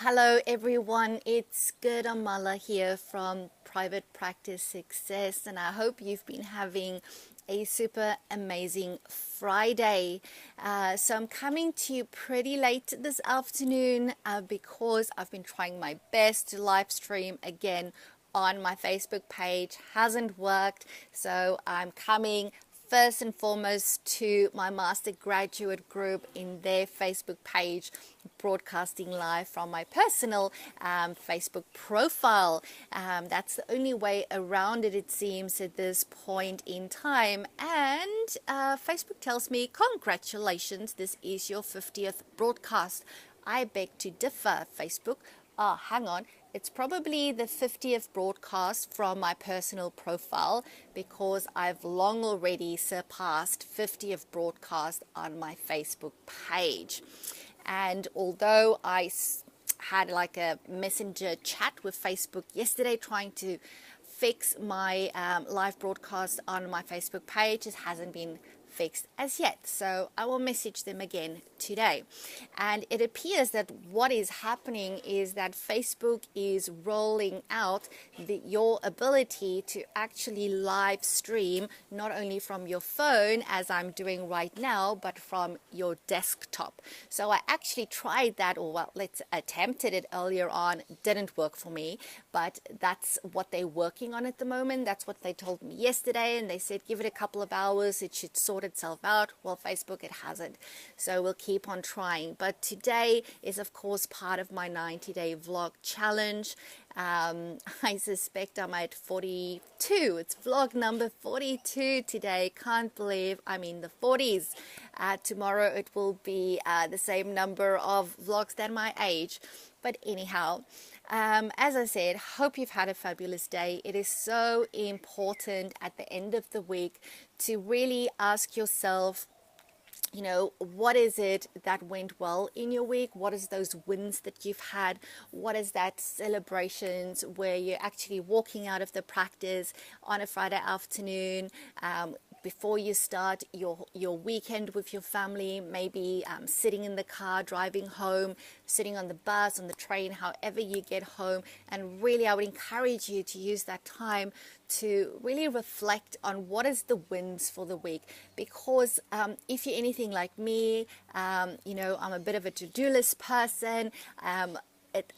Hello everyone, it's Good Amala here from Private Practice Success, and I hope you've been having a super amazing Friday. So I'm coming to you pretty late this afternoon because I've been trying my best to live stream again on my Facebook page. Hasn't worked, so I'm coming first and foremost to my master graduate group in their Facebook page, broadcasting live from my personal Facebook profile. That's the only way around it, it seems, at this point in time. And Facebook tells me, congratulations, this is your 50th broadcast. I beg to differ, Facebook. Hang on. It's probably the 50th broadcast from my personal profile because I've long already surpassed 50th broadcast on my Facebook page. And although I had like a messenger chat with Facebook yesterday trying to fix my live broadcast on my Facebook page, it hasn't been fixed as yet, so I will message them again today. And it appears that what is happening is that Facebook is rolling out your ability to actually live stream not only from your phone as I'm doing right now, but from your desktop. So I actually tried that, or well, let's attempted it earlier on. Didn't work for me, but that's what they're working on at the moment. That's what they told me yesterday, and they said give it a couple of hours, it should sort itself out. Well, Facebook, it hasn't, so we'll keep on trying. But today is of course part of my 90-day vlog challenge. I suspect I'm at 42. It's vlog number 42 today. Can't believe I'm in the 40s. Tomorrow it will be the same number of vlogs than my age. But anyhow, as I said, hope you've had a fabulous day. It is so important at the end of the week to really ask yourself, you know, what is it that went well in your week? What is those wins that you've had? What is that celebrations where you're actually walking out of the practice on a Friday afternoon, before you start your weekend with your family, maybe sitting in the car, driving home, sitting on the bus, on the train, however you get home. And really, I would encourage you to use that time to really reflect on what is the wins for the week. Because if you're anything like me, you know, I'm a bit of a to-do list person.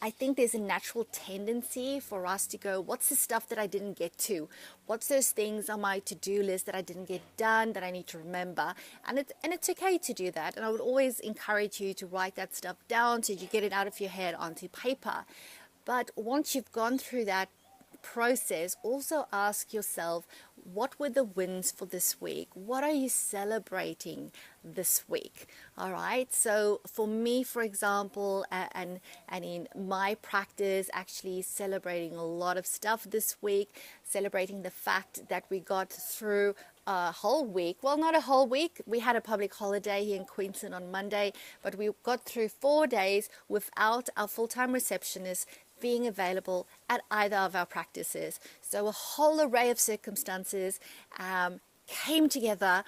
I think there's a natural tendency for us to go, what's the stuff that I didn't get to? What's those things on my to-do list that I didn't get done that I need to remember? And it's okay to do that. And I would always encourage you to write that stuff down so you get it out of your head onto paper. But once you've gone through that process, also ask yourself, what were the wins for this week? What are you celebrating this week? All right. So for me, for example, and in my practice, actually celebrating a lot of stuff this week, celebrating the fact that we got through a whole week. Well, not a whole week. We had a public holiday here in Queensland on Monday, but we got through 4 days without our full-time receptionist being available at either of our practices. So a whole array of circumstances came together,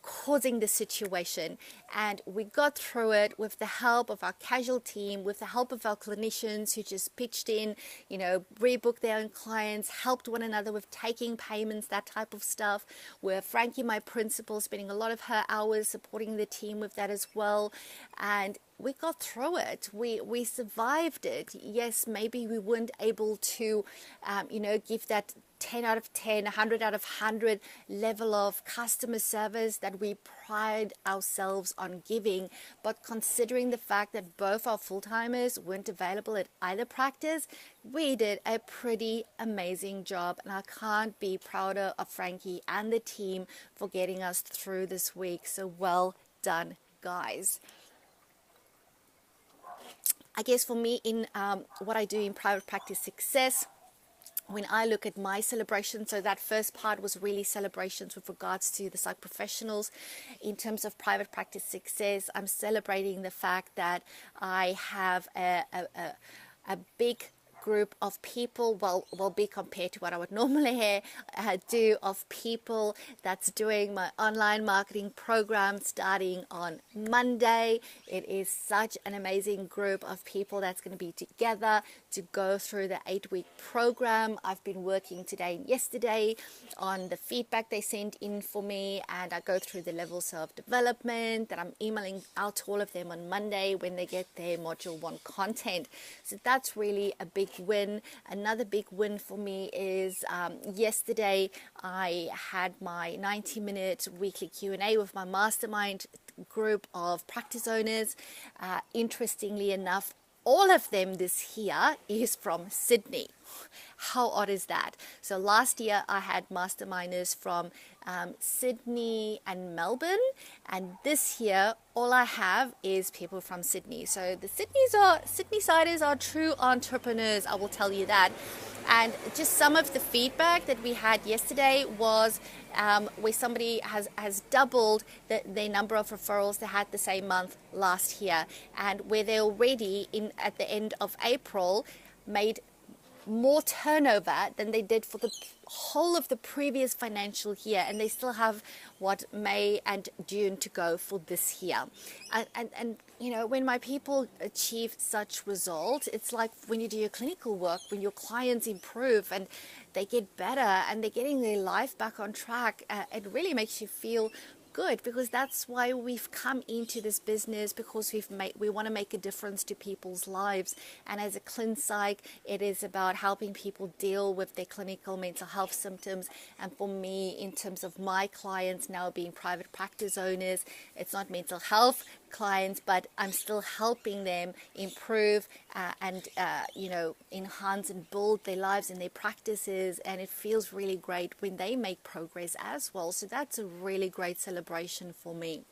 causing this situation, and we got through it with the help of our casual team, with the help of our clinicians who just pitched in, you know, rebooked their own clients, helped one another with taking payments, that type of stuff, where Frankie, my principal, spending a lot of her hours supporting the team with that as well. And we got through it. We survived it. Yes, maybe we weren't able to, you know, give that 10 out of 10, 100 out of 100 level of customer service that we pride ourselves on giving. But considering the fact that both our full-timers weren't available at either practice, we did a pretty amazing job. And I can't be prouder of Frankie and the team for getting us through this week. So well done, guys. I guess for me, in what I do in private practice success, when I look at my celebration, so that first part was really celebrations with regards to the psych professionals. In terms of private practice success, I'm celebrating the fact that I have a big group of people, will be compared to what I would normally do, of people that's doing my online marketing program starting on Monday. It is such an amazing group of people that's going to be together to go through the 8-week program. I've been working today and yesterday on the feedback they sent in for me, and I go through the levels of development that I'm emailing out to all of them on Monday when they get their module 1 content. So that's really a big win. Another big win for me is yesterday I had my 90-minute weekly Q&A with my mastermind group of practice owners. Interestingly enough, all of them this year is from Sydney. How odd is that? So last year I had masterminders from Sydney and Melbourne, and this year all I have is people from Sydney. So the Sydney-siders are true entrepreneurs, I will tell you that. And just some of the feedback that we had yesterday was where somebody has doubled the number of referrals they had the same month last year, and where they already at the end of April made more turnover than they did for the whole of the previous financial year, and they still have May and June to go for this year. And you know, when my people achieve such results, it's like when you do your clinical work, when your clients improve and they get better and they're getting their life back on track, it really makes you feel good, because that's why we've come into this business, because we want to make a difference to people's lives. And as a ClinPsych, it is about helping people deal with their clinical mental health symptoms. And for me, in terms of my clients now being private practice owners, it's not mental health clients, but I'm still helping them improve and enhance and build their lives and their practices, and it feels really great when they make progress as well. So that's a really great celebration for me.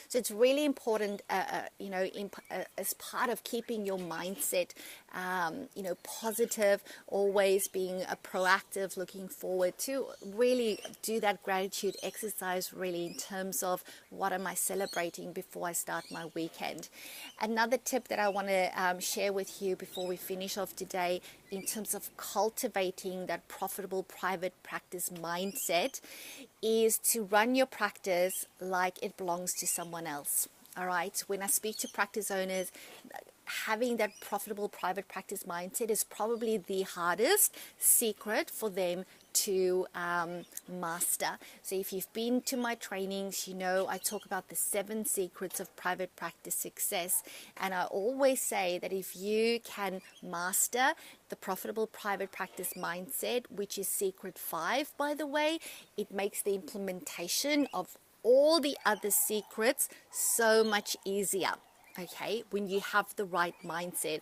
So it's really important, as part of keeping your mindset, positive, always being proactive, looking forward to really do that gratitude exercise, really in terms of what am I celebrating before I start my weekend. Another tip that I want to share with you before we finish off today, in terms of cultivating that profitable private practice mindset, is to run your practice like it belongs to someone else. All right. When I speak to practice owners, having that profitable private practice mindset is probably the hardest secret for them to master. So if you've been to my trainings, you know I talk about the 7 secrets of private practice success, and I always say that if you can master the profitable private practice mindset, which is secret 5, by the way, it makes the implementation of all the other secrets so much easier. Okay, when you have the right mindset,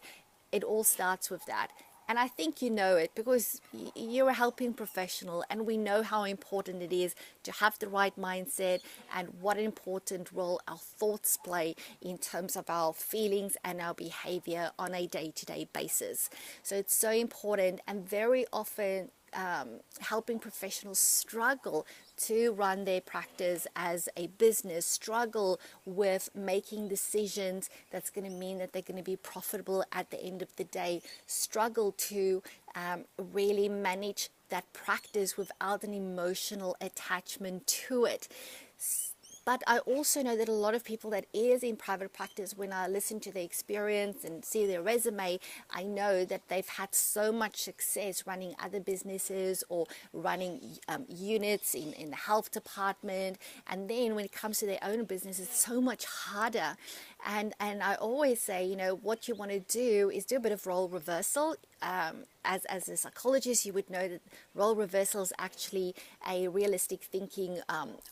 it all starts with that. And I think you know it, because you're a helping professional, and we know how important it is to have the right mindset and what an important role our thoughts play in terms of our feelings and our behavior on a day-to-day basis. So it's so important, and very often helping professionals struggle to run their practice as a business, struggle with making decisions that's going to mean that they're going to be profitable at the end of the day, struggle to really manage that practice without an emotional attachment to it. But I also know that a lot of people that is in private practice, when I listen to their experience and see their resume, I know that they've had so much success running other businesses or running units in the health department. And then when it comes to their own business, it's so much harder. And I always say, you know, what you want to do is do a bit of role reversal. As a psychologist, you would know that role reversal is actually a realistic thinking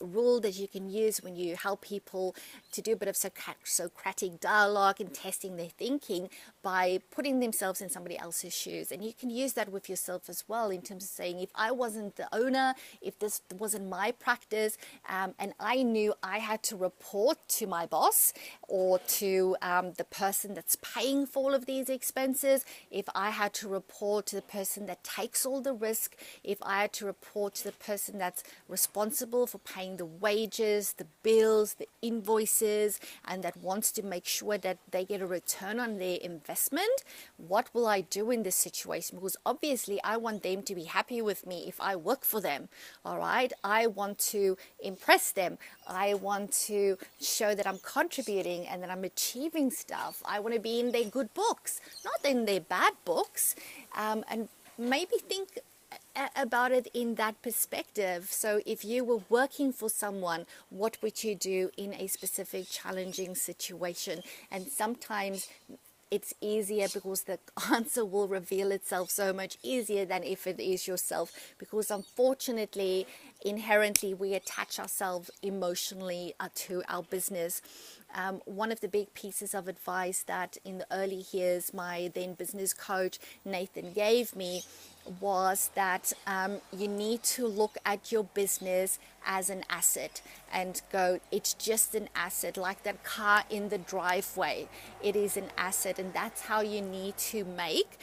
rule that you can use when you help people to do a bit of Socratic dialogue and testing their thinking by putting themselves in somebody else's shoes. And you can use that with yourself as well, in terms of saying, if I wasn't the owner, if this wasn't my practice, and I knew I had to report to my boss or to the person that's paying for all of these expenses, if I had to report to the person that takes all the risk, if I had to report to the person that's responsible for paying the wages, the bills, the invoices, and that wants to make sure that they get a return on their investment, what will I do in this situation? Because obviously I want them to be happy with me if I work for them. All right, I want to impress them. I want to show that I'm contributing and that I'm achieving stuff. I want to be in their good books, not in their bad books. And maybe think about it in that perspective. So if you were working for someone, what would you do in a specific challenging situation? And sometimes it's easier because the answer will reveal itself so much easier than if it is yourself, because unfortunately, inherently, we attach ourselves emotionally to our business. One of the big pieces of advice that in the early years my then business coach Nathan gave me was that you need to look at your business as an asset and go, it's just an asset, like that car in the driveway. It is an asset, and that's how you need to make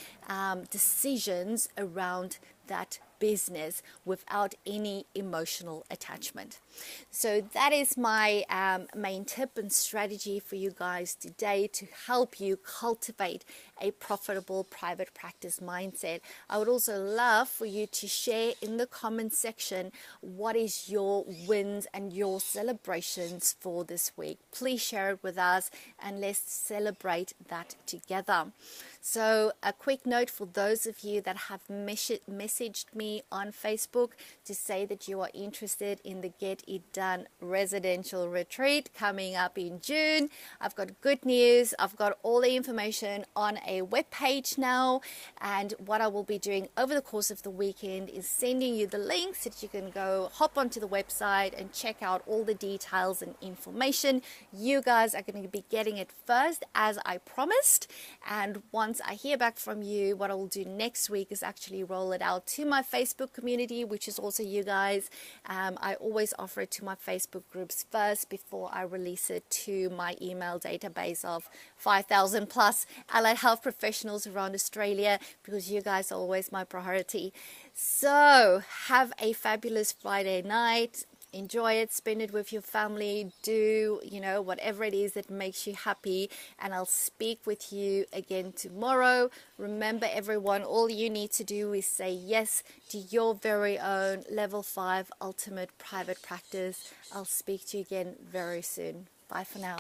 decisions around that business without any emotional attachment. So that is my main tip and strategy for you guys today to help you cultivate a profitable private practice mindset. I would also love for you to share in the comment section what is your wins and your celebrations for this week. Please share it with us and let's celebrate that together. So a quick note for those of you that have messaged me on Facebook to say that you are interested in the Get It Done residential retreat coming up in June. I've got good news. I've got all the information on a webpage now, and what I will be doing over the course of the weekend is sending you the links so that you can go hop onto the website and check out all the details and information. You guys are going to be getting it first, as I promised, and once I hear back from you, what I will do next week is actually roll it out to my Facebook community, which is also you guys. I always offer it to my Facebook groups first before I release it to my email database of 5,000 plus allied health professionals around Australia, because you guys are always my priority. So have a fabulous Friday night. Enjoy it, spend it with your family, do, whatever it is that makes you happy. And I'll speak with you again tomorrow. Remember, everyone, all you need to do is say yes to your very own level 5 ultimate private practice. I'll speak to you again very soon. Bye for now.